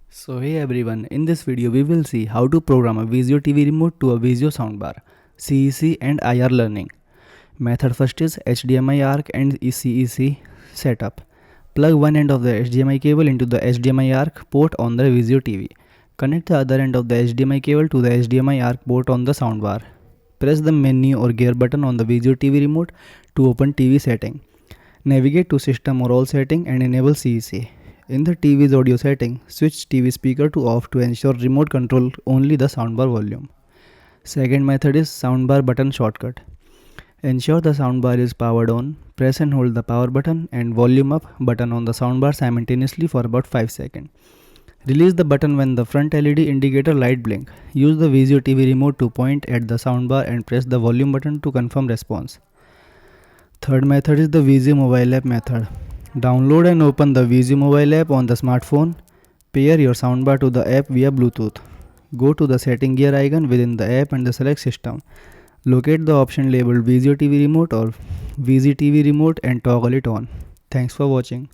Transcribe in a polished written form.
So hey everyone, in this video we will see how to program a Vizio TV remote to a Vizio soundbar, CEC and IR learning. Method first is HDMI ARC and CEC setup. Plug one end of the HDMI cable into the HDMI ARC port on the Vizio TV. Connect the other end of the HDMI cable to the HDMI ARC port on the soundbar. Press the menu or gear button on the Vizio TV remote to open TV setting. Navigate to system or all setting and enable CEC. In the TV's audio setting, switch TV speaker to off to ensure remote control only the soundbar volume. Second method is soundbar button shortcut. Ensure the soundbar is powered on. Press and hold the power button and volume up button on the soundbar simultaneously for about 5 seconds. Release the button when the front LED indicator light blink. Use the Vizio TV remote to point at the soundbar and press the volume button to confirm response. Third method is the Vizio mobile app method. Download and open the Vizio mobile app on the smartphone. Pair your soundbar to the app via Bluetooth. Go to the setting gear icon within the app and select system. Locate the option labeled Vizio TV remote or Vizio TV remote and toggle it on. Thanks for watching.